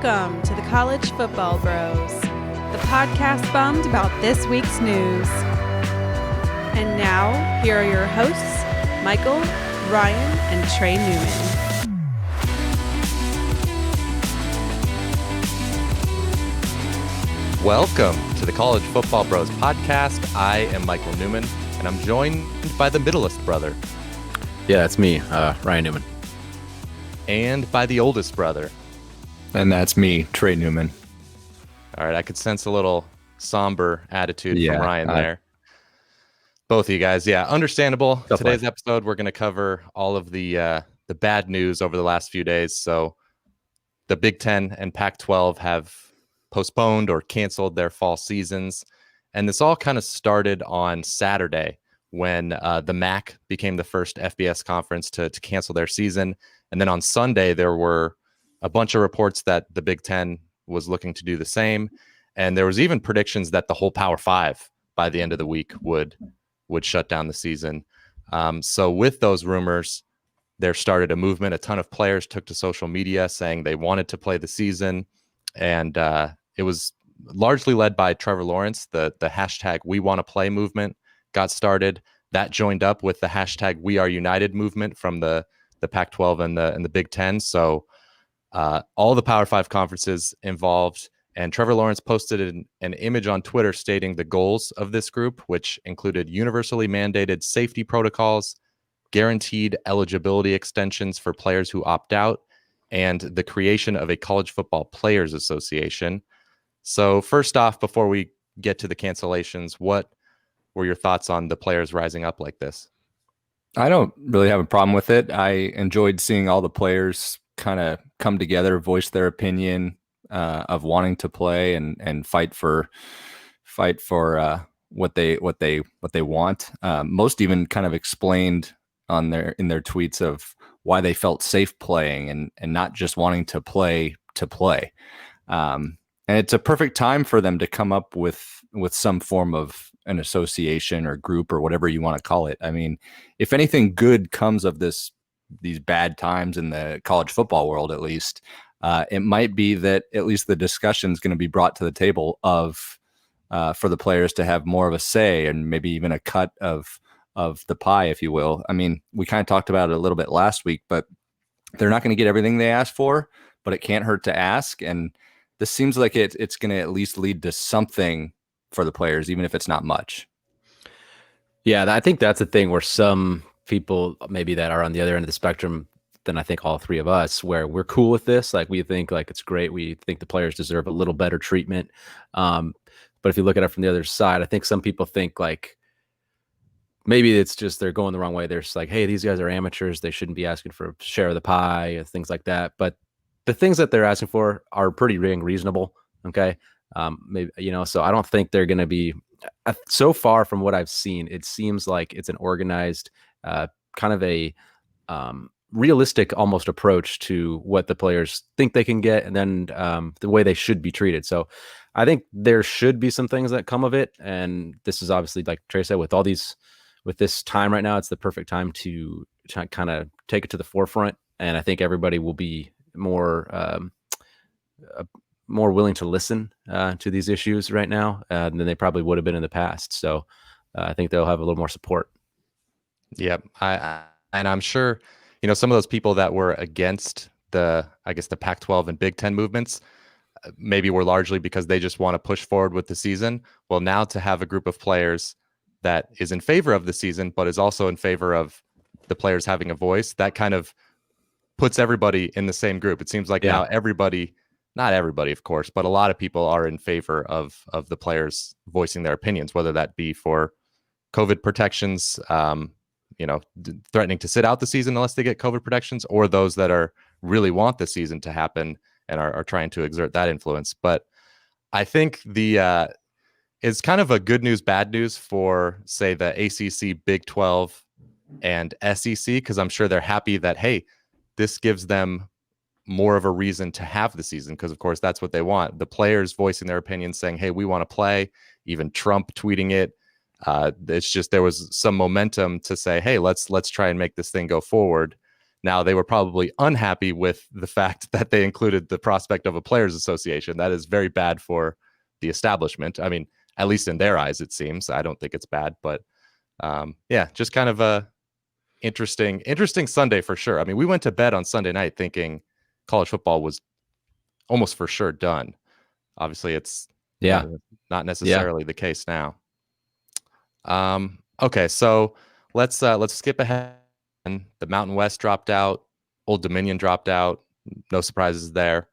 Welcome to the College Football Bros, the podcast bummed about this week's news. And now, here are your hosts, Michael, Ryan, and Trey Newman. Welcome to the College Football Bros podcast. I am Michael Newman, and I'm joined by the middleest brother. Yeah, it's me, Ryan Newman. And by the oldest brother. And that's me, Trey Newman. All right, I could sense a little somber attitude from Ryan there. Both of you guys, understandable. Today's episode, we're going to cover all of the bad news over the last few days. So the Big Ten and Pac-12 have postponed or canceled their fall seasons. And this all kind of started on Saturday when the MAC became the first FBS conference to cancel their season. And then on Sunday, there were a bunch of reports that the Big Ten was looking to do the same. And there was even predictions that the whole Power Five by the end of the week would shut down the season. So with those rumors, there started a movement. A ton of players took to social media saying they wanted to play the season. And it was largely led by Trevor Lawrence. The hashtag We Want to Play movement got started. That joined up with the hashtag We Are United movement from the Pac-12 and the Big Ten. So all the Power Five conferences involved, and Trevor Lawrence posted an image on Twitter stating the goals of this group, which included universally mandated safety protocols, guaranteed eligibility extensions for players who opt out, and the creation of a college football players association. So first off, before we get to the cancellations, what were your thoughts on the players rising up like this? I don't really have a problem with it. I enjoyed seeing all the players kind of come together, voice their opinion of wanting to play and fight for what they want. Most even kind of explained in their tweets of why they felt safe playing and not just wanting to play to play. And it's a perfect time for them to come up with some form of an association or group or whatever you want to call it. I mean, if anything good comes of these bad times in the college football world, at least, it might be that at least the discussion is going to be brought to the table for the players to have more of a say and maybe even a cut of the pie, if you will. I mean, we kind of talked about it a little bit last week, but they're not going to get everything they asked for, but it can't hurt to ask. And this seems like it's going to at least lead to something for the players, even if it's not much. Yeah, I think that's the thing where some people maybe that are on the other end of the spectrum than I think all three of us, where we're cool with this. Like, we think like it's great. We think the players deserve a little better treatment. But if you look at it from the other side, I think some people think like maybe it's just they're going the wrong way. They're just like, hey, these guys are amateurs. They shouldn't be asking for a share of the pie and things like that. But the things that they're asking for are pretty reasonable. Okay. Maybe, so I don't think they're going to be so far from what I've seen. It seems like it's an organized, kind of a realistic almost approach to what the players think they can get and then the way they should be treated. So I think there should be some things that come of it. And this is obviously, like Trey said, with this time right now, it's the perfect time to kind of take it to the forefront. And I think everybody will be more willing to listen to these issues right now than they probably would have been in the past. So I think they'll have a little more support. Yep. And I'm sure, some of those people that were against the Pac-12 and Big Ten movements, maybe were largely because they just want to push forward with the season. Well, now to have a group of players that is in favor of the season, but is also in favor of the players having a voice, that kind of puts everybody in the same group. It seems like now everybody, not everybody, of course, but a lot of people are in favor of the players voicing their opinions, whether that be for COVID protections, threatening to sit out the season unless they get COVID protections, or those that are really want the season to happen and are trying to exert that influence. But I think it's kind of a good news, bad news for, say, the ACC, Big 12, and SEC, because I'm sure they're happy that, hey, this gives them more of a reason to have the season, because of course that's what they want. The players voicing their opinions, saying, hey, we want to play, even Trump tweeting it. It's just, there was some momentum to say, hey, let's try and make this thing go forward. Now, they were probably unhappy with the fact that they included the prospect of a players association. That is very bad for the establishment. I mean, at least in their eyes, it seems. I don't think it's bad, but just kind of a interesting Sunday for sure. I mean, we went to bed on Sunday night thinking college football was almost for sure done. Obviously, it's not necessarily the case now. Okay, so let's skip ahead. The Mountain West dropped out. Old Dominion dropped out. No surprises there.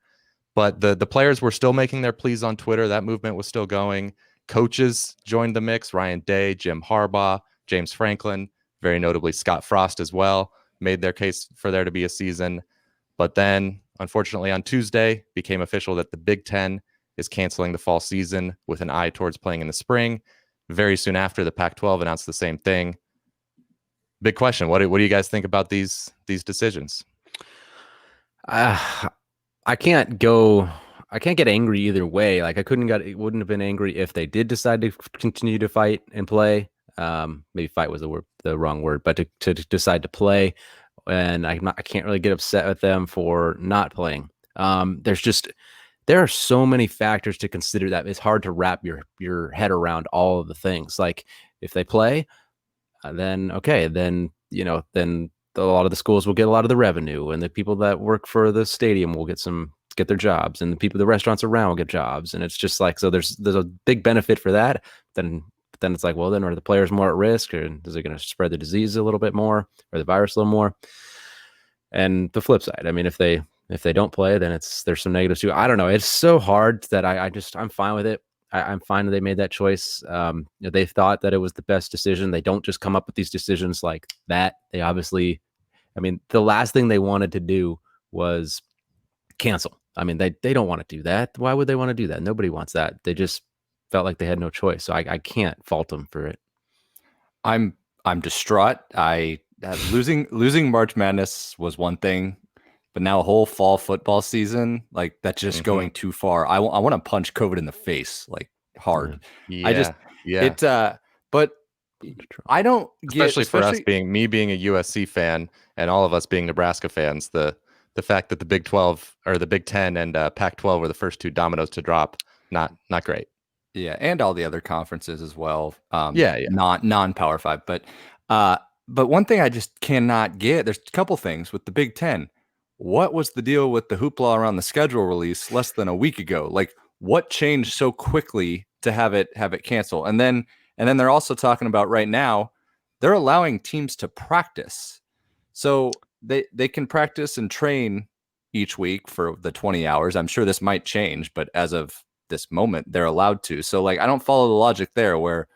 But the players were still making their pleas on Twitter. That movement was still going. Coaches joined the mix. Ryan Day, Jim Harbaugh, James Franklin, very notably Scott Frost as well, made their case for there to be a season. But then, unfortunately, on Tuesday, became official that the Big Ten is canceling the fall season with an eye towards playing in the spring. Very soon after, the Pac-12 announced the same thing. Big question. What do you guys think about these decisions? I can't get angry either way. Like it wouldn't have been angry if they did decide to continue to fight and play. Maybe fight was the wrong word, but to decide to play. And I can't really get upset with them for not playing. There are so many factors to consider that it's hard to wrap your head around all of the things. Like if they play, then okay, then a lot of the schools will get a lot of the revenue, and the people that work for the stadium will get their jobs, and the restaurants around will get jobs, and it's just like, so there's a big benefit for that. Then it's like, well, then are the players more at risk, or is it going to spread the disease a little bit more, or the virus a little more? And the flip side, I mean, if they don't play, then there's some negatives too. I don't know. It's so hard that I'm fine with it. I'm fine that they made that choice. They thought that it was the best decision. They don't just come up with these decisions like that. They obviously, I mean, the last thing they wanted to do was cancel. I mean, they don't want to do that. Why would they want to do that? Nobody wants that. They just felt like they had no choice. So I can't fault them for it. I'm distraught. Losing March Madness was one thing, but now a whole fall football season, like that's just going too far. I want to punch COVID in the face, like hard. But I don't get, especially for us being a USC fan and all of us being Nebraska fans, the fact that the Big 12 or the Big 10 and Pac-12 were the first two dominoes to drop, not great. Yeah, and all the other conferences as well. Not non-Power 5, but one thing I just cannot get, there's a couple things with the Big 10. What was the deal with the hoopla around the schedule release less than a week ago? Like, what changed so quickly to have it cancel? And then they're also talking about right now, they're allowing teams to practice. So they can practice and train each week for the 20 hours. I'm sure this might change, but as of this moment, they're allowed to. So like, I don't follow the logic there where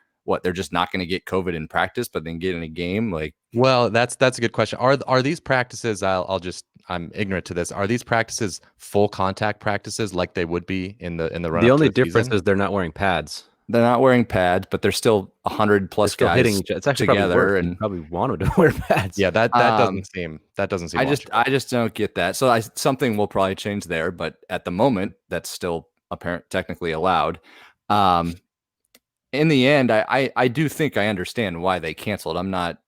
they're just not going to get COVID in practice, but then get in a game. Like, well, that's a good question. Are these practices? I'm ignorant to this. Are these practices full contact practices like they would be in the run? The only difference is they're not wearing pads. They're not wearing pads, but they're still 100 plus guys hitting each other. It's actually together, and probably wanted to wear pads. Yeah, that doesn't seem. I just don't get that. So something will probably change there, but at the moment, that's still technically allowed. In the end, I do think I understand why they canceled. I'm not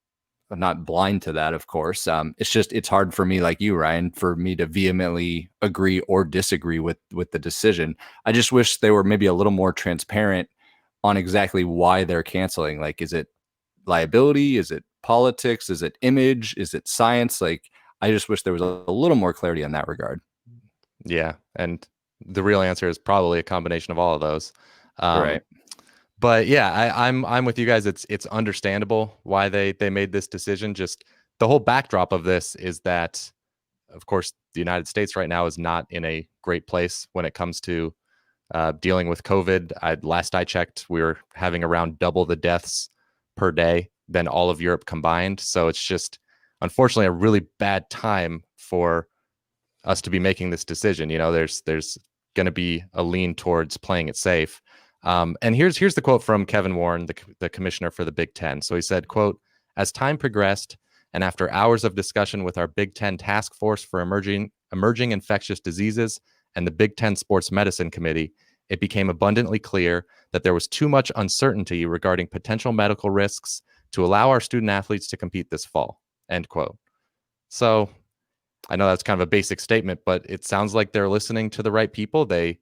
blind to that, of course. It's hard for me, like you, Ryan, for me to vehemently agree or disagree with the decision. I just wish they were maybe a little more transparent on exactly why they're canceling. Like, is it liability? Is it politics? Is it image? Is it science? Like, I just wish there was a little more clarity in that regard. Yeah, and the real answer is probably a combination of all of those. Right. But yeah, I'm with you guys. It's understandable why they made this decision. Just the whole backdrop of this is that, of course, the United States right now is not in a great place when it comes to dealing with COVID. Last I checked, we were having around double the deaths per day than all of Europe combined. So it's just, unfortunately, a really bad time for us to be making this decision. There's going to be a lean towards playing it safe. And here's the quote from Kevin Warren, the commissioner for the Big Ten. So he said, quote, "As time progressed and after hours of discussion with our Big Ten Task Force for Emerging Infectious Diseases and the Big Ten Sports Medicine Committee, it became abundantly clear that there was too much uncertainty regarding potential medical risks to allow our student athletes to compete this fall," end quote. So I know that's kind of a basic statement, but it sounds like they're listening to the right people. They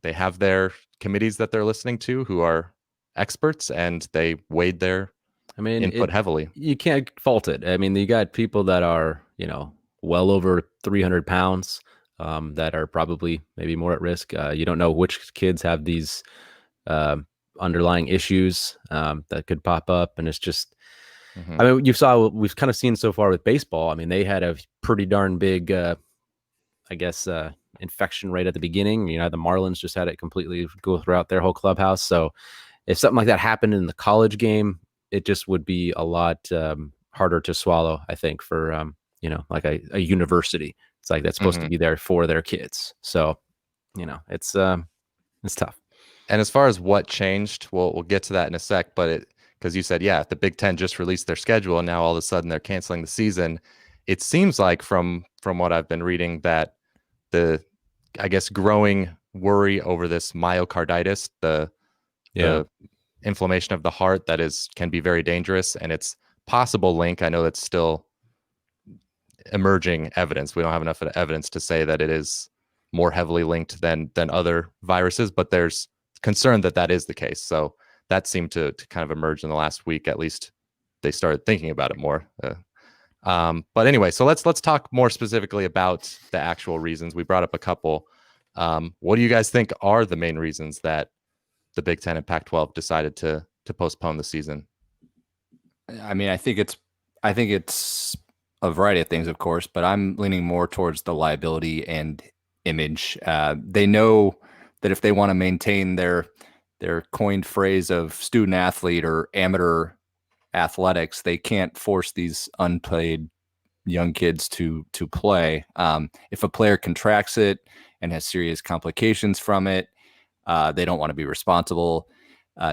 have their committees that they're listening to who are experts, and they weighed their input heavily. You can't fault it. I mean, you got people that are, well over 300 pounds that are probably maybe more at risk. You don't know which kids have these underlying issues that could pop up. And it's just, I mean, we've kind of seen so far with baseball. I mean, they had a pretty darn big, infection rate at the beginning. The Marlins just had it completely go throughout their whole clubhouse. So if something like that happened in the college game, it just would be a lot harder to swallow, I think, for, like a university. It's like that's supposed to be there for their kids. So, it's tough. And as far as what changed, we'll get to that in a sec. But because you said, the Big Ten just released their schedule and now all of a sudden they're canceling the season. It seems like from what I've been reading that the, I guess, growing worry over this myocarditis, the inflammation of the heart that can be very dangerous, and it's possible link. I know that's still emerging evidence. We don't have enough evidence to say that it is more heavily linked than other viruses, but there's concern that is the case. So that seemed to kind of emerge in the last week. At least they started thinking about it more. But anyway, so let's talk more specifically about the actual reasons. We brought up a couple. What do you guys think are the main reasons that the Big Ten and Pac-12 decided to postpone the season? I mean, I think it's a variety of things, of course, but I'm leaning more towards the liability and image. They know that if they want to maintain their coined phrase of student athlete or amateur athletics, they can't force these unpaid young kids to play. If a player contracts it and has serious complications from it, they don't want to be responsible,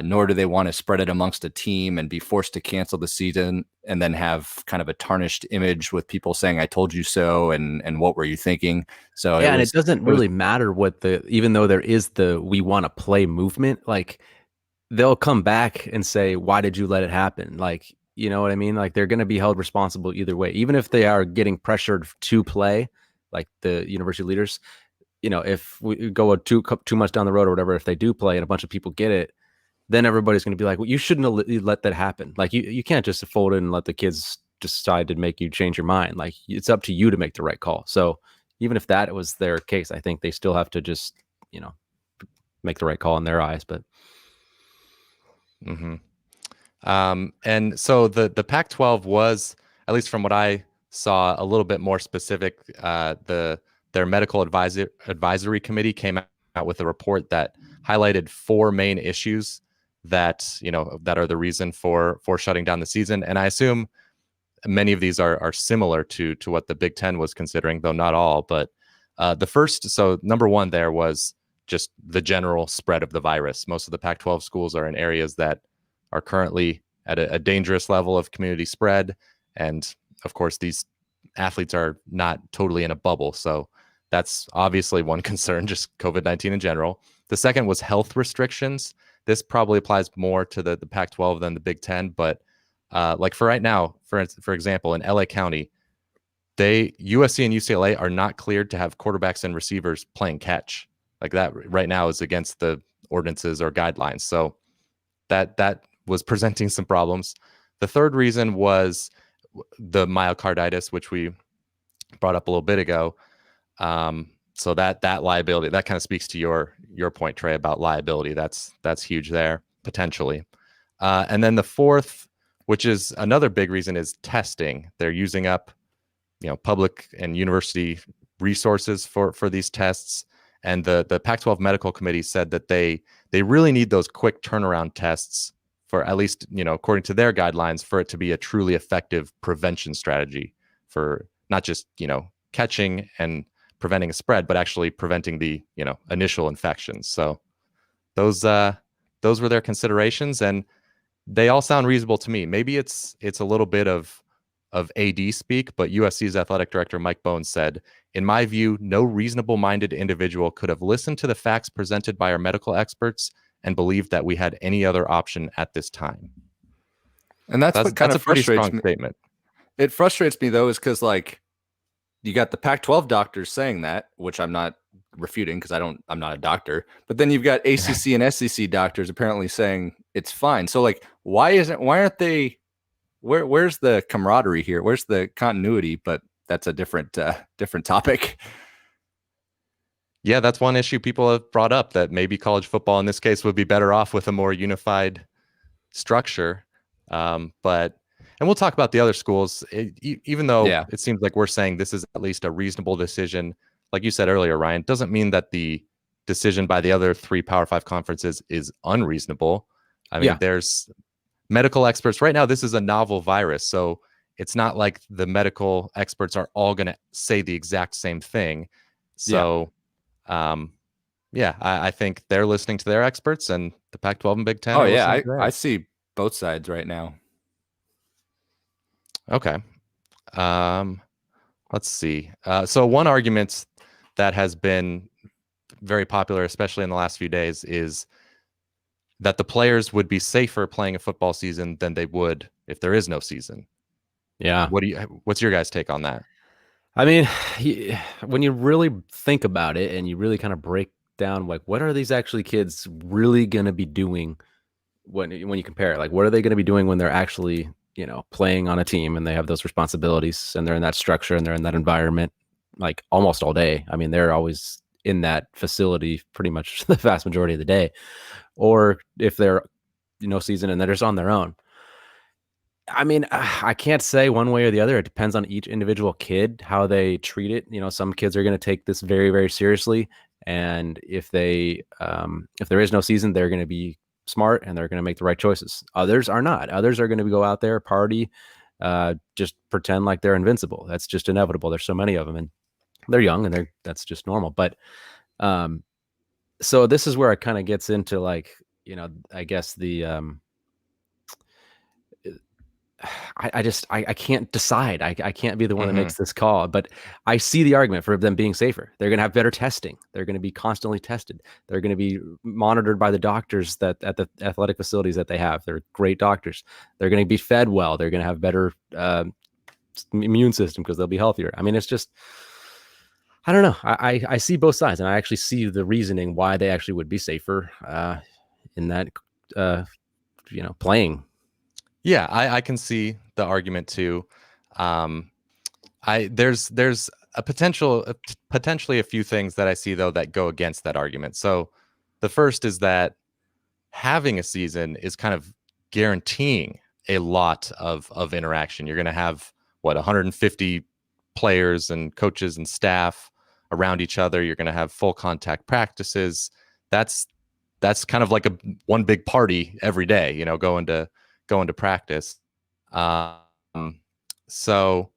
nor do they want to spread it amongst a team and be forced to cancel the season and then have kind of a tarnished image with people saying, I told you so, and what were you thinking? So and it doesn't really matter even though there is we want to play movement, like they'll come back and say, why did you let it happen? Like, you know what I mean? Like they're going to be held responsible either way, even if they are getting pressured to play, like the university leaders. If we go too much down the road or whatever, if they do play and a bunch of people get it, then everybody's going to be like, well, you shouldn't have let that happen. Like you can't just fold it and let the kids decide to make you change your mind. Like it's up to you to make the right call. So even if that was their case, I think they still have to just, make the right call in their eyes. But and so the Pac-12 was, at least from what I saw, a little bit more specific. Their medical advisory committee came out with a report that highlighted 4 main issues that are the reason for shutting down the season. And I assume many of these are similar to what the Big Ten was considering, though not all. But the first, so number 1 there was just the general spread of the virus. Most of the Pac-12 schools are in areas that are currently at a dangerous level of community spread. And of course, these athletes are not totally in a bubble. So that's obviously one concern, just COVID-19 in general. The second was health restrictions. This probably applies more to the Pac-12 than the Big Ten, but like for right now, for example, in LA County, USC and UCLA are not cleared to have quarterbacks and receivers playing catch. Like that right now is against the ordinances or guidelines. So that was presenting some problems. The third reason was the myocarditis, which we brought up a little bit ago. So that liability, that kind of speaks to your point, Trey, about liability. That's huge there, potentially. And then the fourth, which is another big reason, is testing. They're using up, public and university resources for these tests. And the Pac-12 Medical Committee said that they really need those quick turnaround tests for, at least, according to their guidelines, for it to be a truly effective prevention strategy for not just, catching and preventing a spread, but actually preventing the, initial infections. So those were their considerations, and they all sound reasonable to me. Maybe it's a little bit of AD speak, but USC's athletic director Mike Bones said, "In my view, no reasonable-minded individual could have listened to the facts presented by our medical experts and believed that we had any other option at this time." And that's what kind of a pretty frustrates strong me. Statement. It frustrates me though, is because like you got the Pac-12 doctors saying that, which I'm not refuting because I'm not a doctor. But then you've got ACC and SEC doctors apparently saying it's fine. So like, why aren't they? Where's the camaraderie here? Where's the continuity? But that's a different topic. Yeah, that's one issue people have brought up, that maybe college football in this case would be better off with a more unified structure. And we'll talk about the other schools, even though it seems like we're saying this is at least a reasonable decision. Like you said earlier, Ryan, doesn't mean that the decision by the other 3 Power 5 conferences is unreasonable. I mean, there's medical experts right now. This is a novel virus, so it's not like the medical experts are all going to say the exact same thing. So, I think they're listening to their experts, and the Pac-12 and Big Ten. Oh yeah, I see both sides right now. Okay. Let's see. So one argument that has been very popular, especially in the last few days, is that the players would be safer playing a football season than they would if there is no season. Yeah. What's your guys' take on that? I mean, when you really think about it and you really kind of break down, like, what are these actually kids really going to be doing when you compare it? Like, what are they going to be doing when they're actually, playing on a team and they have those responsibilities and they're in that structure and they're in that environment, like almost all day. I mean, they're always in that facility pretty much the vast majority of the day. Or if they're, season and they're just on their own. I mean, I can't say one way or the other. It depends on each individual kid, how they treat it. Some kids are going to take this very, very seriously. And if there is no season, they're going to be smart and they're going to make the right choices. Others are not. Others are going to go out there, party, just pretend like they're invincible. That's just inevitable. There's so many of them and they're young and that's just normal. But so this is where it kind of gets into like, I guess the I can't decide. I can't be the one that makes this call, but I see the argument for them being safer. They're going to have better testing. They're going to be constantly tested. They're going to be monitored by the doctors at the athletic facilities that they have. They're great doctors. They're going to be fed well. They're going to have better immune system because they'll be healthier. I mean, it's just, I don't know. I see both sides, and I actually see the reasoning why they actually would be safer in that, playing. Yeah, I can see the argument too. There's a potentially a few things that I see though that go against that argument. So the first is that having a season is kind of guaranteeing a lot of interaction. You're going to have 150 players and coaches and staff around each other. You're going to have full contact practices. That's kind of like one big party every day, going to practice. So,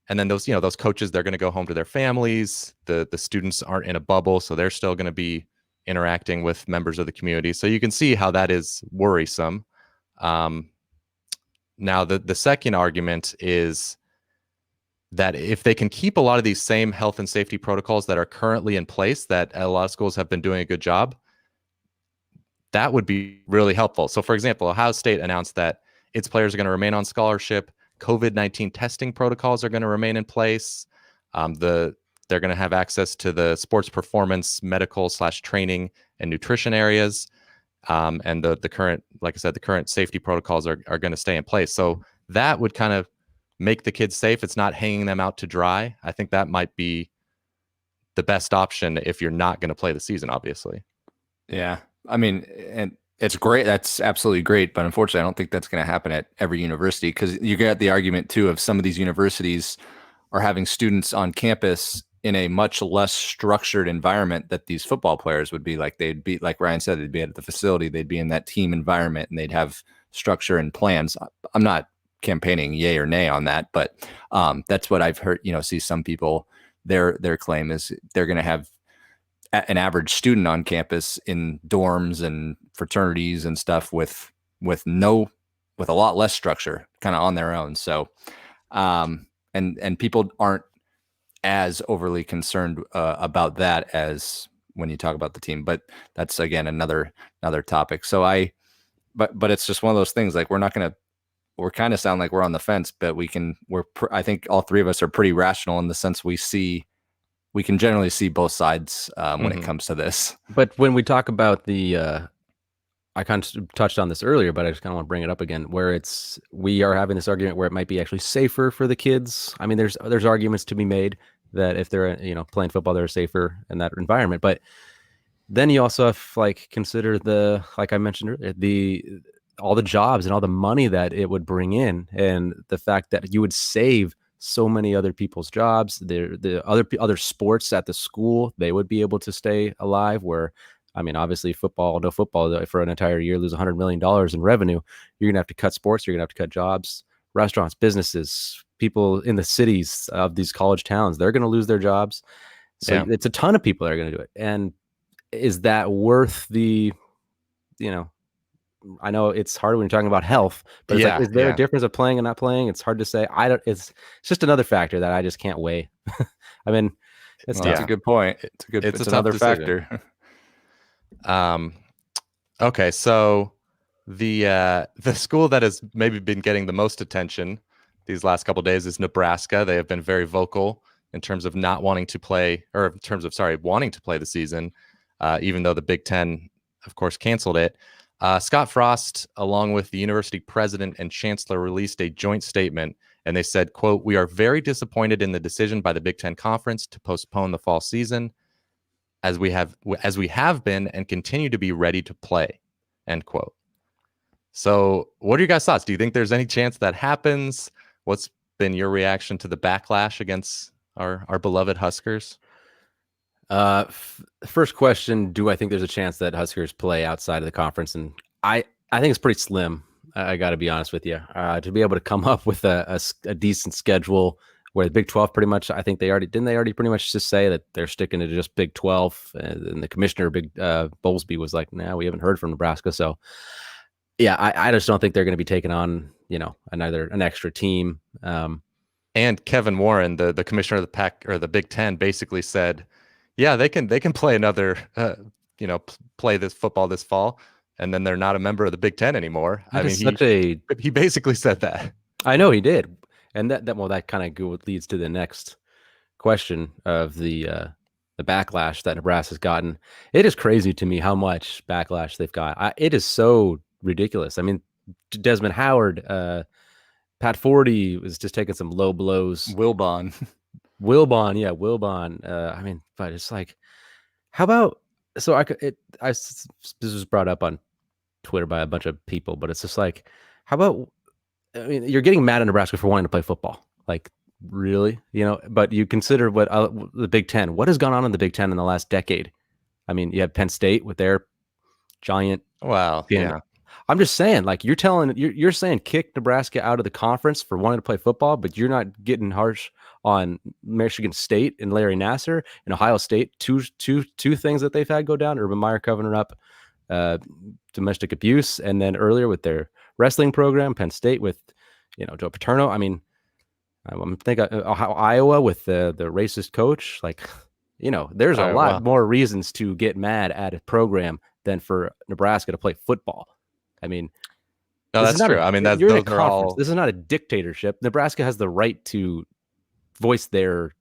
and then those coaches, they're going to go home to their families. The students aren't in a bubble, so they're still going to be interacting with members of the community. So you can see how that is worrisome. Now the second argument is that if they can keep a lot of these same health and safety protocols that are currently in place, that a lot of schools have been doing a good job, that would be really helpful. So, for example, Ohio State announced that its players are going to remain on scholarship. COVID-19 testing protocols are going to remain in place. They're going to have access to the sports performance, medical/training and nutrition areas. And the current, like I said, the current safety protocols are going to stay in place. So that would kind of make the kids safe. It's not hanging them out to dry. I think that might be the best option if you're not going to play the season, obviously. Yeah. I mean, and it's great. That's absolutely great. But unfortunately, I don't think that's going to happen at every university, because you get the argument too of some of these universities are having students on campus in a much less structured environment that these football players would be. Like they'd be, like Ryan said, they'd be at the facility, they'd be in that team environment, and they'd have structure and plans. I'm not campaigning yay or nay on that, but that's what I've heard, see some people, their claim is they're going to have an average student on campus in dorms and fraternities and stuff with a lot less structure, kind of on their own. So, and people aren't as overly concerned about that as when you talk about the team, but that's again another topic. So but it's just one of those things, like we're not going to we're kind of sound like we're on the fence, but I think all three of us are pretty rational in the sense we can generally see both sides when it comes to this. But when we talk about the, I kind of touched on this earlier, but I just kind of want to bring it up again, where we are having this argument where it might be actually safer for the kids. I mean, there's arguments to be made that if they're, playing football, they're safer in that environment. But then you also have consider like I mentioned earlier, all the jobs and all the money that it would bring in, and the fact that you would save so many other people's jobs. The other sports at the school, they would be able to stay alive. Where, I mean, obviously no football for an entire year, lose $100 million in revenue. You're gonna have to cut sports. You're gonna have to cut jobs, restaurants, businesses, people in the cities of these college towns. They're gonna lose their jobs. So it's a ton of people that are gonna do it. And is that worth the, I know it's hard when you're talking about health, but is there a difference of playing and not playing? It's hard to say. It's just another factor that I just can't weigh. I mean, that's a good point. It's another factor. Okay. So the school that has maybe been getting the most attention these last couple of days is Nebraska. They have been very vocal in terms of not wanting to play, or in terms of, wanting to play the season. Even though the Big Ten, of course, canceled it. Scott Frost, along with the university president and chancellor, released a joint statement, and they said, quote, "We are very disappointed in the decision by the Big Ten Conference to postpone the fall season, as we have been and continue to be ready to play," end quote. So what are your guys' thoughts? Do you think there's any chance that happens? What's been your reaction to the backlash against our beloved Huskers? First question, do I think there's a chance that Huskers play outside of the conference? And I think it's pretty slim. I got to be honest with you. To be able to come up with a decent schedule where the Big 12 pretty much, I think they already pretty much just say that they're sticking to just Big 12. And the commissioner, Bowlesby, was like, "Nah, we haven't heard from Nebraska." So yeah, I just don't think they're going to be taking on, an extra team. And Kevin Warren, the commissioner of the Big Ten, basically said, yeah, they can play another, play this football this fall, and then they're not a member of the Big Ten anymore. He basically said that. I know he did, and that kind of leads to the next question of the backlash that Nebraska's gotten. It is crazy to me how much backlash they've got. It is so ridiculous. I mean, Desmond Howard, Pat Forty was just taking some low blows. Wilbon. I mean, but it's like, how about, this was brought up on Twitter by a bunch of people, but it's just like, how about, I mean, you're getting mad at Nebraska for wanting to play football. Like, really? But you consider what the Big Ten, what has gone on in the Big Ten in the last decade? I mean, you have Penn State with their giant. Wow. Yeah. I'm just saying, like, you're saying kick Nebraska out of the conference for wanting to play football, but you're not getting harsh on Michigan State and Larry Nassar and Ohio State. Two things that they've had go down. Urban Meyer covering up domestic abuse, and then earlier with their wrestling program, Penn State with Joe Paterno. I mean, I'm thinking Iowa with the racist coach. Like, there's a lot more reasons to get mad at a program than for Nebraska to play football. I mean, no, that's true. I mean, those are all. This is not a dictatorship. Nebraska has the right to voice their,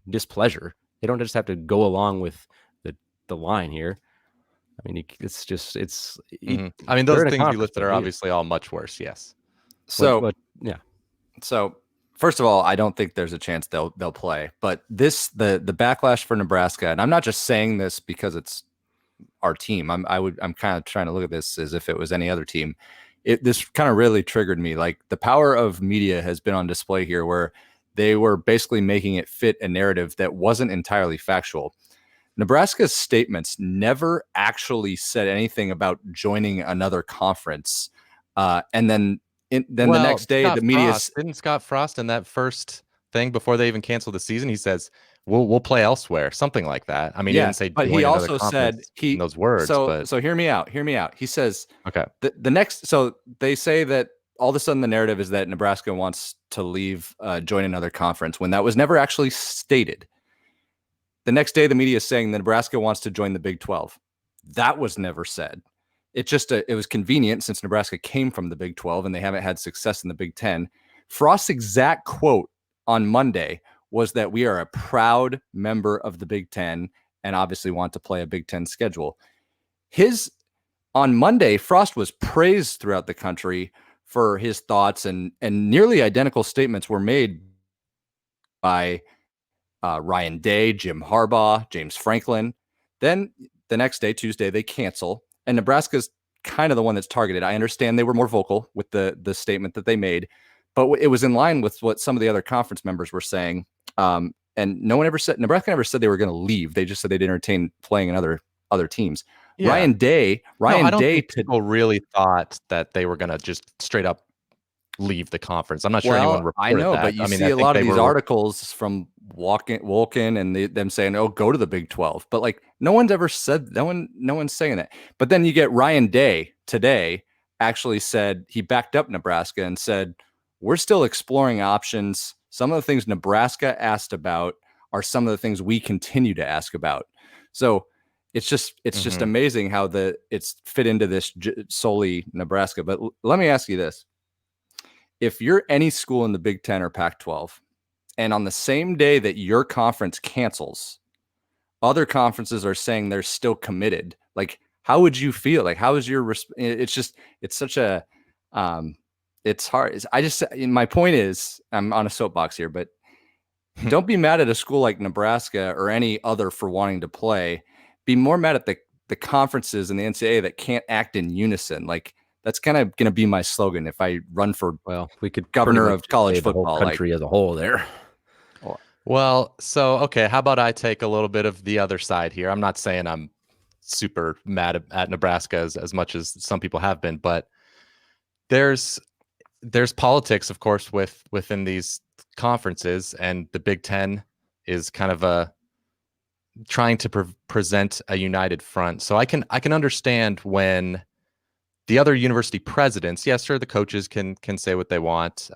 displeasure. They don't just have to go along with the line here. I mean, it's just, I mean, those things you listed are obviously all much worse. Yes. So, yeah. So, first of all, I don't think there's a chance they'll play. But the backlash for Nebraska, and I'm not just saying this because it's our team. I'm kind of trying to look at this as if it was any other team. This kind of really triggered me. Like, the power of media has been on display here, where they were basically making it fit a narrative that wasn't entirely factual. Nebraska's statements never actually said anything about joining another conference. And then the next day, the media didn't Scott Frost in that first thing before they even canceled the season, he says, We'll play elsewhere, something like that. I mean, he didn't say, but he also said in those words. So hear me out. He says, okay, the next. So they say that all of a sudden the narrative is that Nebraska wants to leave, join another conference, when that was never actually stated. The next day, the media is saying that Nebraska wants to join the Big 12. That was never said. it was convenient since Nebraska came from the Big 12 and they haven't had success in the Big 10. Frost's exact quote on Monday was that we are a proud member of the Big 10 and obviously want to play a Big 10 schedule. On Monday, Frost was praised throughout the country for his thoughts, and nearly identical statements were made by Ryan Day, Jim Harbaugh, James Franklin. Then the next day, Tuesday, they cancel, and Nebraska's kind of the one that's targeted. I understand they were more vocal with the statement that they made, but it was in line with what some of the other conference members were saying. And Nebraska never said they were going to leave. They just said they'd entertain playing in other teams. Yeah. Ryan Day. I don't think people really thought that they were going to just straight up leave the conference. I'm not sure anyone reported that. I know, but you see a lot of these articles from Wolken and them saying, "Oh, go to the Big 12." But like, no one's saying that. But then you get Ryan Day today actually said he backed up Nebraska and said, "We're still exploring options. Some of the things Nebraska asked about are some of the things we continue to ask about." So it's just amazing how it's fit into this solely Nebraska. But let me ask you this. If you're any school in the Big 10 or Pac-12, and on the same day that your conference cancels, other conferences are saying they're still committed, like, how would you feel? Like, how is your it's such a it's hard. My point is, I'm on a soapbox here, but don't be mad at a school like Nebraska or any other for wanting to play. Be more mad at the conferences and the NCAA that can't act in unison. Like, that's kind of going to be my slogan if I run for we could governor of college football, the whole country as a whole there. Well, so okay, how about I take a little bit of the other side here? I'm not saying I'm super mad at Nebraska as much as some people have been, but there's politics, of course, within these conferences, and the Big Ten is kind of trying to present a united front. So I can understand when the other university presidents, yes, sure, the coaches can say what they want,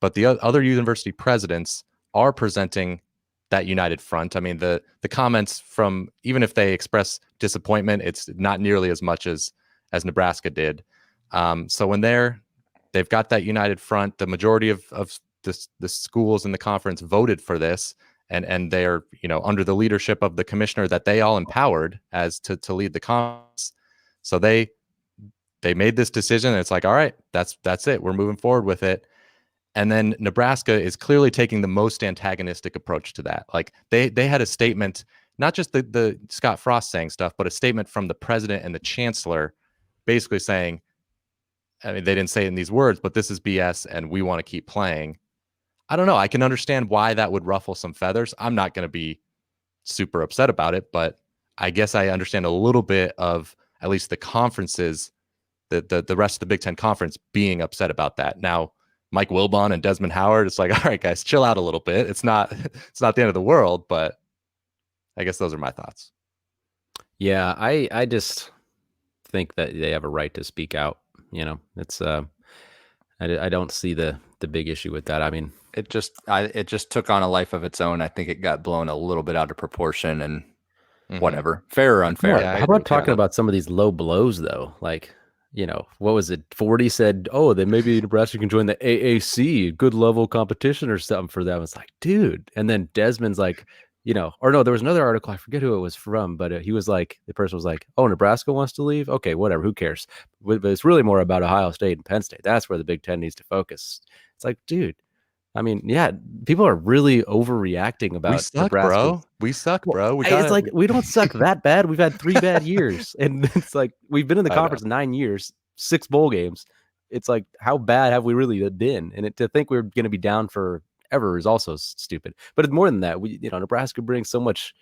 but the other university presidents are presenting that united front. I mean, the comments from, even if they express disappointment, it's not nearly as much as Nebraska did. So when they've got that united front, the majority of the schools in the conference voted for this, and they're under the leadership of the commissioner that they all empowered as to lead the conference. So they made this decision, and it's like, all right, that's it. We're moving forward with it. And then Nebraska is clearly taking the most antagonistic approach to that. Like, they had a statement, not just the Scott Frost saying stuff, but a statement from the president and the chancellor basically saying, I mean, they didn't say it in these words, but this is BS and we want to keep playing. I don't know. I can understand why that would ruffle some feathers. I'm not going to be super upset about it, but I guess I understand a little bit of at least the conferences, the rest of the Big Ten conference being upset about that. Now, Mike Wilbon and Desmond Howard, it's like, all right, guys, chill out a little bit. It's not the end of the world, but I guess those are my thoughts. Yeah, I just think that they have a right to speak out. It's I don't see the big issue with that. I mean, it just took on a life of its own. I think it got blown a little bit out of proportion and whatever, fair or unfair. Yeah, how about talking about some of these low blows though? Like, what was it? 40 said, "Oh, then maybe Nebraska can join the AAC, good level competition or something for them." It's like, dude. And then Desmond's like, or no, there was another article. I forget who it was from, but he was like, the person was like, "Oh, Nebraska wants to leave. Okay, whatever. Who cares?" But it's really more about Ohio State and Penn State. That's where the Big Ten needs to focus. It's like, dude. I mean, yeah, people are really overreacting about Nebraska. Bro. We suck, bro. It's like, we don't suck that bad. We've had 3 bad years, and it's like we've been in the conference 9 years, 6 bowl games. It's like, how bad have we really been? And to think we're going to be down forever is also stupid. But it's more than that. Nebraska brings so much,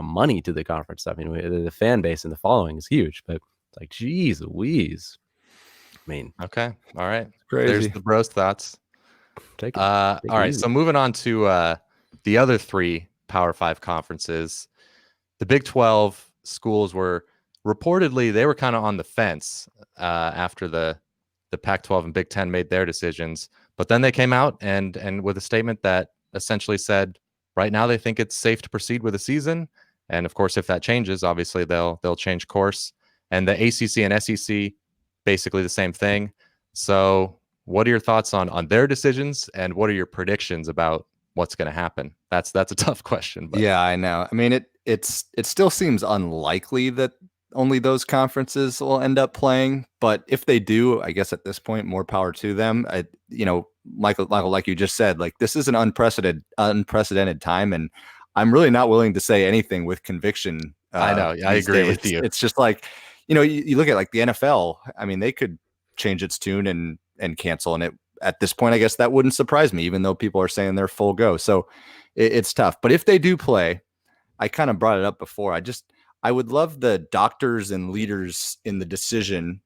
money to the conference. I mean, the fan base and the following is huge. But it's like, geez Louise. I mean, okay, all right. Crazy. There's the bros thoughts. Take it. All right, so moving on to the other 3 Power 5 conferences. The Big 12 schools were reportedly, they were kind of on the fence after the Pac-12 and Big Ten made their decisions, but then they came out and with a statement that essentially said right now they think it's safe to proceed with the season, and of course if that changes, obviously they'll change course. and the ACC and SEC basically the same thing. So what are your thoughts on their decisions, and what are your predictions about what's going to happen? That's a tough question. But. Yeah, I know. I mean, it still seems unlikely that only those conferences will end up playing, but if they do, I guess at this point, more power to them. Michael, like you just said, like this is an unprecedented time, and I'm really not willing to say anything with conviction. I know. I agree with you. It's just like, you look at like the NFL. I mean, they could change its tune and cancel, and at this point, I guess that wouldn't surprise me, even though people are saying they're full go. So it's tough. But if they do play, I kind of brought it up before. I would love the doctors and leaders in the decision.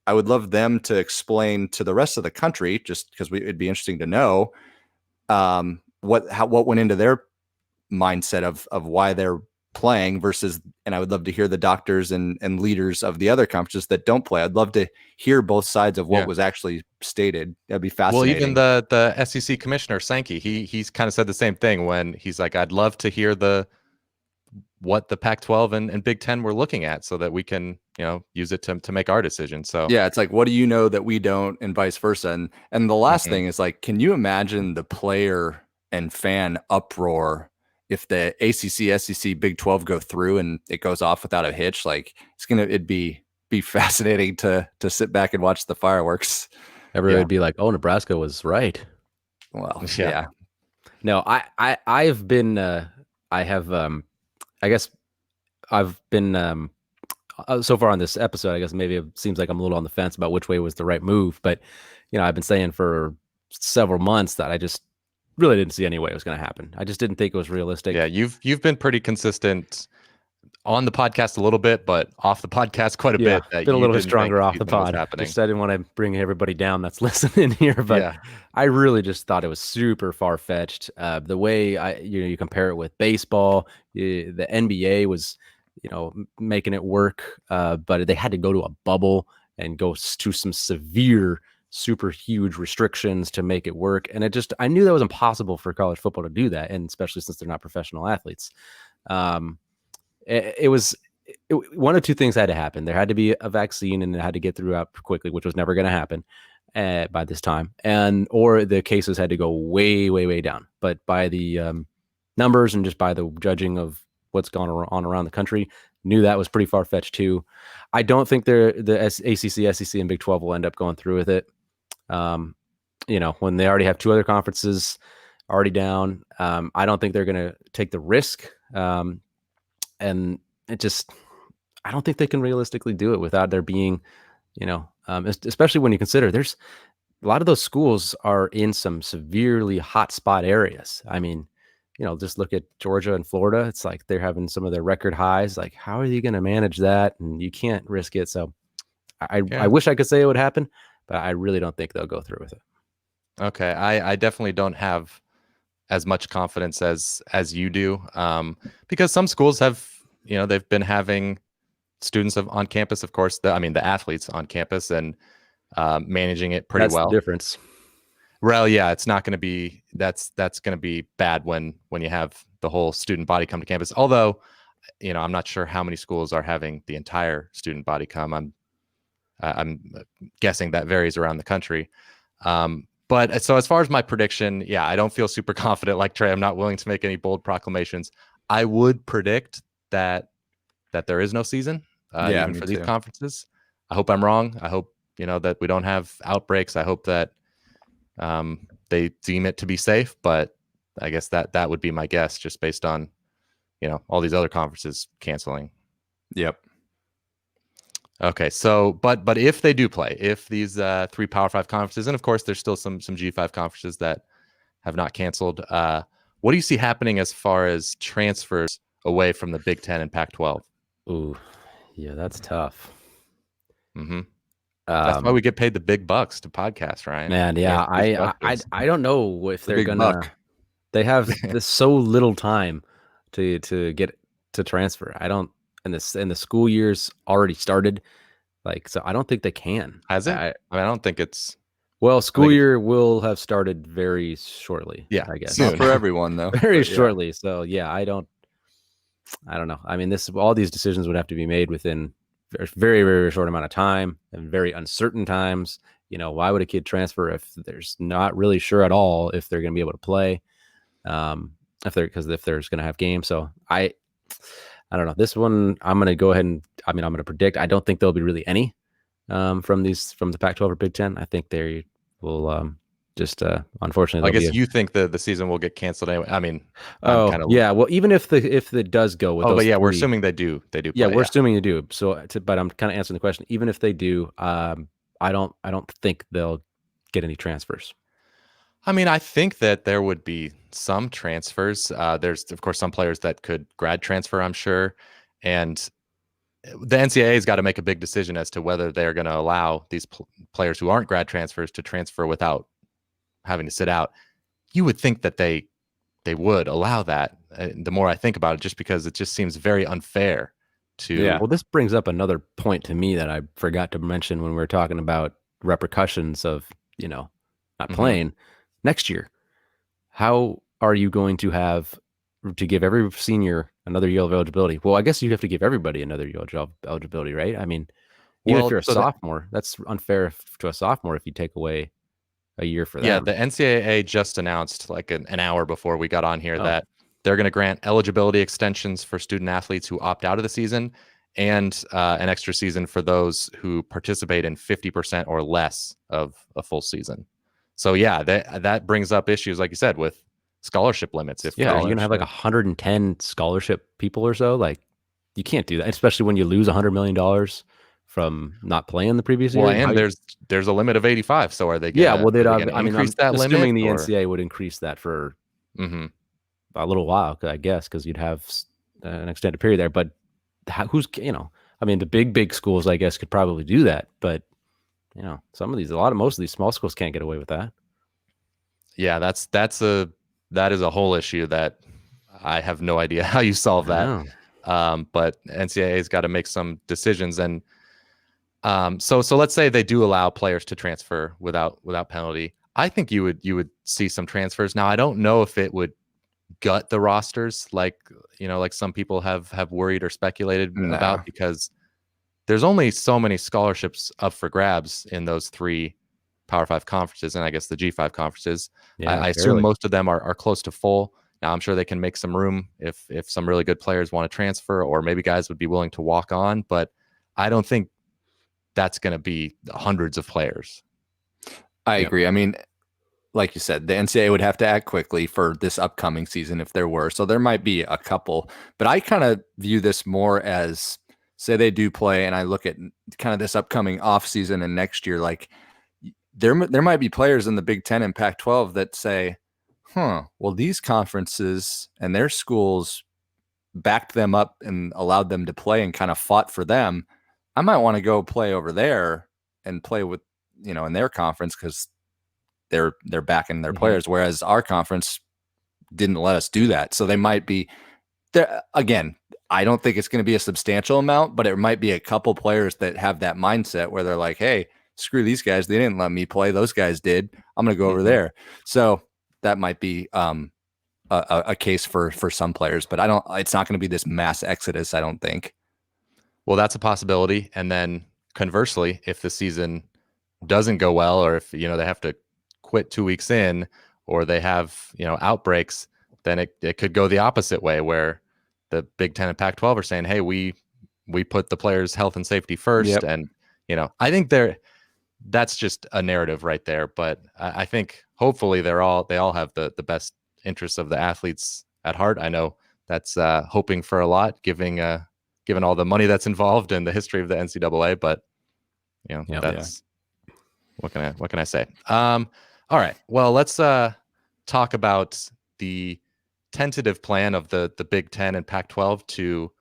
I would love them to explain to the rest of the country, just because it'd be interesting to know what went into their mindset of why they're playing versus, and I would love to hear the doctors and leaders of the other conferences that don't play. I'd love to hear both sides of what was actually stated. That'd be fascinating. Well, even the SEC commissioner Sankey, he's kind of said the same thing when he's like, I'd love to hear what the Pac-12 and Big Ten were looking at, so that we can use it to make our decision. So yeah, it's like, what do you know that we don't, and vice versa. And the last thing is like, can you imagine the player and fan uproar if the ACC, SEC, Big 12 go through and it goes off without a hitch? Like it'd be fascinating to sit back and watch the fireworks. Everybody would be like, "Oh, Nebraska was right." Well, yeah. No, I've been I guess I've been so far on this episode, I guess maybe it seems like I'm a little on the fence about which way was the right move, but I've been saying for several months that I just really didn't see any way it was going to happen. I just didn't think it was realistic. Yeah, you've been pretty consistent on the podcast a little bit, but off the podcast quite a bit. Been a little bit stronger off the pod. Just I didn't want to bring everybody down that's listening here, but I really just thought it was super far-fetched. The way you compare it with baseball, the NBA was making it work, but they had to go to a bubble and go to some severe, super huge restrictions to make it work. And I knew that was impossible for college football to do that, and especially since they're not professional athletes. It was one of two things had to happen. There had to be a vaccine, and it had to get through out quickly, which was never going to happen by this time, or the cases had to go way, way, way down. But by the numbers and just by the judging of what's gone on around the country, knew that was pretty far-fetched too. I don't think the ACC, SEC, and Big 12 will end up going through with it. When they already have two other conferences already down, I don't think they're going to take the risk. And I don't think they can realistically do it without there being, especially when you consider there's a lot of those schools are in some severely hot spot areas. I mean, just look at Georgia and Florida. It's like they're having some of their record highs. Like, how are you going to manage that? And you can't risk it. So I wish I could say it would happen, but I really don't think they'll go through with it. Okay. I definitely don't have as much confidence as you do, because some schools have, they've been having students on campus, of course, the athletes on campus, and managing it pretty well. That's the difference. Well, yeah, it's not going to be, that's going to be bad when you have the whole student body come to campus. Although, I'm not sure how many schools are having the entire student body come. I'm guessing that varies around the country. But so as far as my prediction, I don't feel super confident like Trey. I'm not willing to make any bold proclamations. I would predict that there is no season even for these conferences. I hope I'm wrong. I hope, that we don't have outbreaks. I hope that they deem it to be safe, but I guess that would be my guess, just based on, all these other conferences canceling. Yep. Okay, so but if they do play, if these three Power 5 conferences, and of course there's still some G5 conferences that have not canceled, what do you see happening as far as transfers away from the Big Ten and Pac-12? Ooh, yeah, that's tough. Mm-hmm. That's why we get paid the big bucks to podcast, Ryan. Man, yeah, I don't know if they're gonna. They have this so little time to get to transfer. I don't. And the school year's already started, so I don't think they can. Has it? I don't think it's. Well, school year will have started very shortly. Yeah, I guess not for everyone though. Very shortly. So yeah, I don't know. I mean, all these decisions would have to be made within very, very short amount of time and very uncertain times. Why would a kid transfer if there's not really sure at all if they're going to be able to play, if there's going to have games. So I don't know. This one, I'm going to go ahead and I'm going to predict. I don't think there'll be really any from the Pac-12 or Big Ten. I think they will unfortunately. I guess you think the season will get canceled anyway. I mean, well, even if it does go with, but yeah, we're assuming they do. They do. Yeah, we're assuming they do. So, but I'm kind of answering the question. Even if they do, I don't think they'll get any transfers. I mean, I think that there would be some transfers. There's, of course, some players that could grad transfer, I'm sure. And the NCAA's got to make a big decision as to whether they're going to allow these players who aren't grad transfers to transfer without having to sit out. You would think that they would allow that. The more I think about it, just because it just seems very unfair to. Yeah. Well, this brings up another point to me that I forgot to mention when we were talking about repercussions of, not playing next year. How are you going to have to give every senior another year of eligibility? Well, I guess you have to give everybody another year of eligibility, right? I mean, even if you're a sophomore, that's unfair to a sophomore if you take away a year for them. Yeah, the NCAA just announced like an hour before we got on here that they're going to grant eligibility extensions for student athletes who opt out of the season and an extra season for those who participate in 50% or less of a full season. So yeah, that brings up issues, like you said, with scholarship limits. If you're going to have like 110 scholarship people or so, like you can't do that, especially when you lose $100 million from not playing the previous year. Well, and there's a limit of 85. So are they? They'd increase that limit. Assuming the NCAA would increase that for a little while, I guess, because you'd have an extended period there. But the big schools, I guess, could probably do that. But most of these small schools can't get away with that. Yeah, that is a whole issue that I have no idea how you solve that. But NCAA's got to make some decisions, and so let's say they do allow players to transfer without penalty. I think you would see some transfers. Now, I don't know if it would gut the rosters like some people have worried or speculated about, because there's only so many scholarships up for grabs in those 3 Power 5 conferences, and I guess the G5 conferences. Yeah, I assume most of them are close to full. Now, I'm sure they can make some room if some really good players want to transfer, or maybe guys would be willing to walk on, but I don't think that's going to be hundreds of players. I agree. I mean, like you said, the NCAA would have to act quickly for this upcoming season if there were. So there might be a couple, but I kind of view this more as, say they do play, and I look at kind of this upcoming off season and next year, like there might be players in the Big Ten and Pac-12 that say, well, these conferences and their schools backed them up and allowed them to play and kind of fought for them. I might want to go play over there and play with, in their conference, because they're backing their players, whereas our conference didn't let us do that. So they might be there again. I don't think it's going to be a substantial amount, but it might be a couple players that have that mindset where they're like, hey, screw these guys. They didn't let me play. Those guys did. I'm going to go over there. So that might be a case for some players, but it's not going to be this mass exodus, I don't think. Well, that's a possibility. And then conversely, if the season doesn't go well, or if, they have to quit 2 weeks in, or they have, outbreaks, then it could go the opposite way, where the Big Ten and Pac-12 are saying, hey, we put the players' health and safety first. Yep. And, I think that's just a narrative right there. But I think hopefully they all have the best interests of the athletes at heart. I know that's hoping for a lot, given all the money that's involved in the history of the NCAA, but what can I say? All right. Well, let's talk about the tentative plan of the Big Ten and Pac-12 to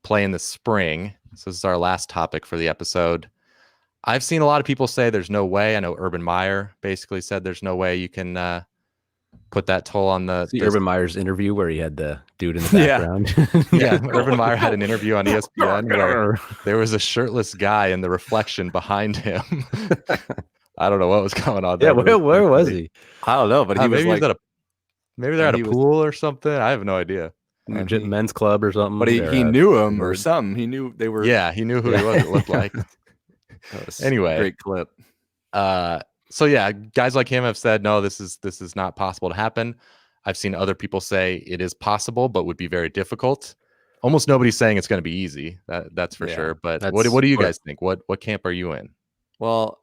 play in the spring. So this is our last topic for the episode. I've seen a lot of people say there's no way. I know Urban Meyer basically said there's no way you can put that toll on the Urban Meyer's interview where he had the dude in the background. Yeah. Urban Meyer had an interview on ESPN where there was a shirtless guy in the reflection behind him. I don't know what was going on there. Yeah, where was he? I don't know, but he was maybe they're at a pool or something. I have no idea. men's club or something. But he knew him or something. He knew they were. Yeah, he knew who he was. It looked like. Anyway, great clip. So yeah, guys like him have said no, this is not possible to happen. I've seen other people say it is possible, but would be very difficult. Almost nobody's saying it's going to be easy. That's for sure. But what do you guys think? What camp are you in? Well,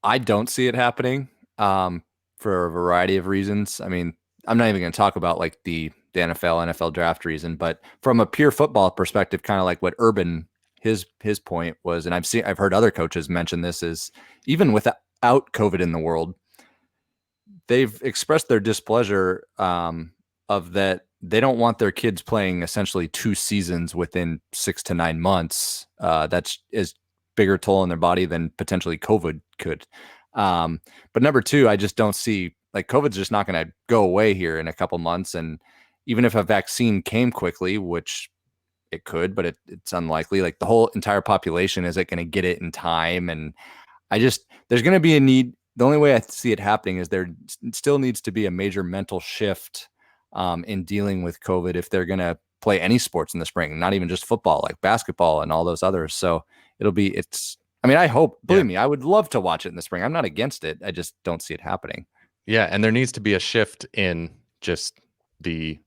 I don't see it happening for a variety of reasons. I mean, I'm not even going to talk about like the NFL draft reason, but from a pure football perspective, kind of like what Urban his point was, and I've heard other coaches mention this, is even without COVID in the world, they've expressed their displeasure of that. They don't want their kids playing essentially 2 seasons within 6 to 9 months. That's is bigger toll on their body than potentially COVID could. But number 2, I just don't see, like, COVID's just not going to go away here in a couple months. And even if a vaccine came quickly, which it could, but it's unlikely, like the whole entire population isn't going to get it in time. And there's going to be a need. The only way I see it happening is there still needs to be a major mental shift in dealing with COVID if they're going to play any sports in the spring, not even just football, like basketball and all those others. So I hope, believe me, I would love to watch it in the spring. I'm not against it. I just don't see it happening. Yeah. And there needs to be a shift in just the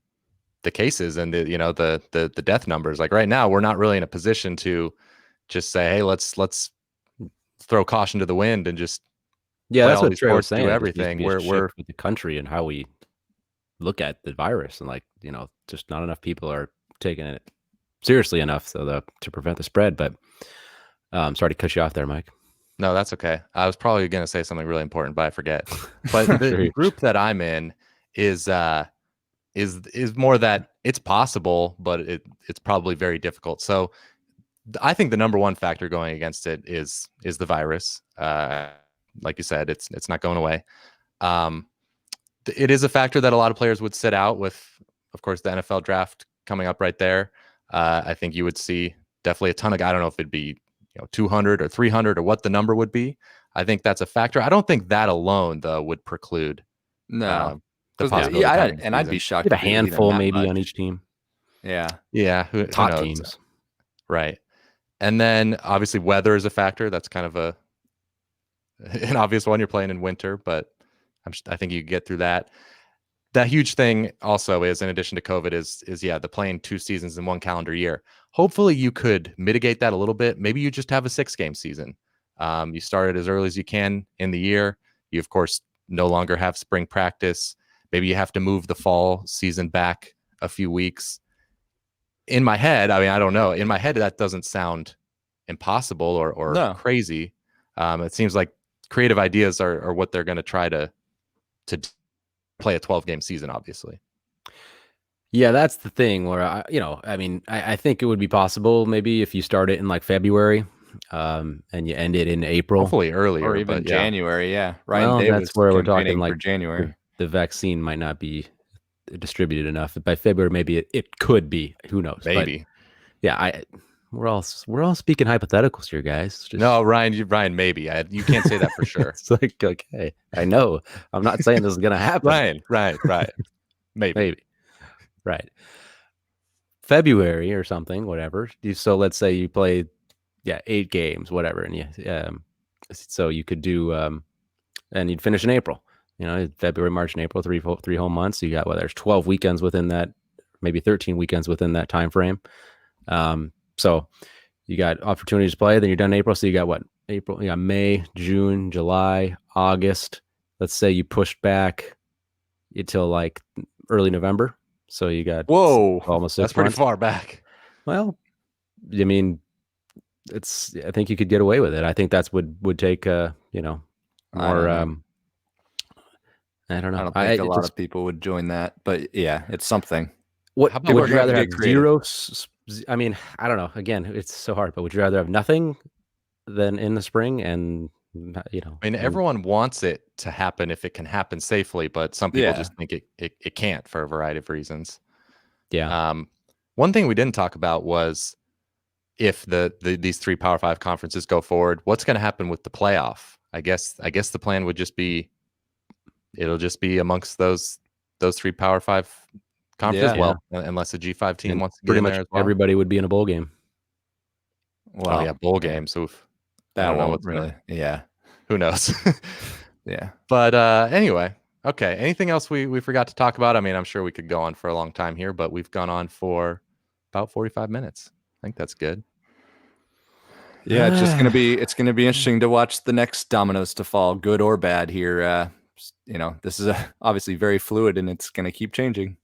cases and the death numbers. Like right now, we're not really in a position to just say, hey, let's throw caution to the wind and just that's what Trey was saying. Do everything. We're with the country and how we look at the virus, and just not enough people are taking it seriously enough to prevent the spread. But sorry to cut you off there, Mike. No, that's okay. I was probably going to say something really important, but I forget. But the group that I'm in is more that it's possible, but it's probably very difficult. So I think the number one factor going against it is the virus. Like you said, it's not going away. It is a factor that a lot of players would sit out with, of course, the NFL draft coming up right there. I think you would see definitely a ton of, I don't know if it'd be 200 or 300 or what the number would be. I think that's a factor. I don't think that alone, though, would preclude the possibility. I'd be shocked. A handful maybe on each team. Yeah. Top teams. Right. And then obviously weather is a factor. That's kind of an obvious one. You're playing in winter, but I think you get through that. That huge thing also is, in addition to COVID, is the playing 2 seasons in 1 calendar year. Hopefully you could mitigate that a little bit. Maybe you just have a 6-game season. You start it as early as you can in the year. You, of course, no longer have spring practice. Maybe you have to move the fall season back a few weeks. In my head, I don't know. In my head, that doesn't sound impossible or crazy. It seems like creative ideas are what they're going to try to play a 12-game season, obviously. Yeah, that's the thing where I think it would be possible maybe if you start it in like February and you end it in April. Hopefully earlier. Or even January, yeah. Ryan Davis, that's where we're talking like January. The vaccine might not be distributed enough. By February, maybe it could be. Who knows? Maybe. But, we're all speaking hypotheticals here, guys. No, Ryan, maybe. You can't say that for sure. It's like, okay, I know. I'm not saying this is going to happen. Right. Maybe. Right. February or something, whatever. So let's say you play, 8 games, whatever, and so you could do, and you'd finish in April. February, March, and April, three whole months. You got there's 12 weekends within that, maybe 13 weekends within that time frame. So you got opportunities to play. Then you're done in April. So you got April? You got May, June, July, August. Let's say you pushed back until like early November. So you got almost 6 months. That's pretty far back. Well, I mean, I think you could get away with it. I think that's would take more. I don't know. I don't think a lot of people would join that, but yeah, it's something. Would you rather have zero? I mean, I don't know. Again, it's so hard, but would you rather have nothing than in the spring? And everyone wants it to happen if it can happen safely, but some people just think it can't for a variety of reasons. Yeah. One thing we didn't talk about was if these 3 Power 5 conferences go forward, what's going to happen with the playoff? I guess the plan would just be it'll just be amongst those 3 Power 5 conference as well, unless the G5 team wants to get pretty in much there as well. Everybody would be in a bowl game. Well, yeah, bowl games. Oof. That won't really. Yeah. Who knows? Yeah. But anyway, okay. Anything else we forgot to talk about? I mean, I'm sure we could go on for a long time here, but we've gone on for about 45 minutes. I think that's good. Yeah, it's gonna be interesting to watch the next dominoes to fall, good or bad here. This is obviously very fluid and it's gonna keep changing.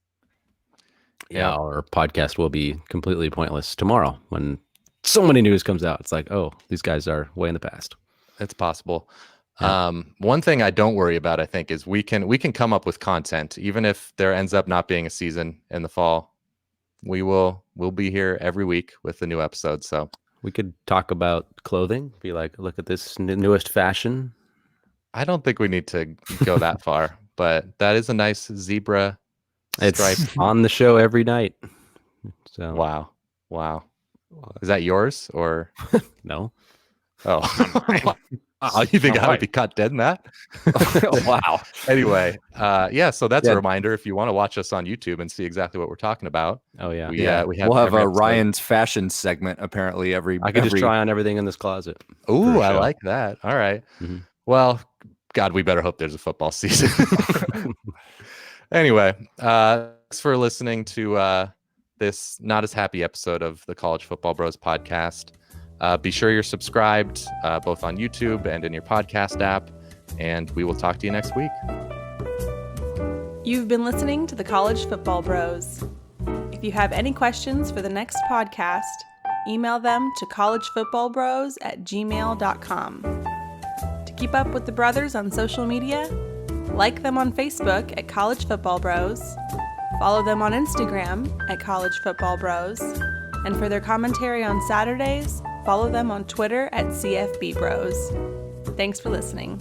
Yeah, our podcast will be completely pointless tomorrow when so many news comes out. It's like, oh, these guys are way in the past. It's possible. Yeah. One thing I don't worry about, I think, is we can come up with content, even if there ends up not being a season in the fall. We'll be here every week with the new episode. So we could talk about clothing, be like, look at this newest fashion. I don't think we need to go that far, but that is a nice zebra stripe. It's on the show every night. So Wow. Is that yours or no? Oh, you think I would be caught dead in that? Wow. Anyway, so that's a reminder. If you want to watch us on YouTube and see exactly what we're talking about. Oh yeah. We'll have a Ryan's fashion segment apparently I could just try on everything in this closet. Ooh, I like that. All right. Mm-hmm. Well, God, we better hope there's a football season. Anyway, thanks for listening to this not as happy episode of the College Football Bros podcast. Be sure you're subscribed both on YouTube and in your podcast app, and we will talk to you next week. You've been listening to the College Football Bros. If you have any questions for the next podcast, email them to collegefootballbros@gmail.com. To keep up with the brothers on social media, like them on Facebook at College Football Bros, follow them on Instagram at College Football Bros, and for their commentary on Saturdays, follow them on Twitter at CFB Bros. Thanks for listening.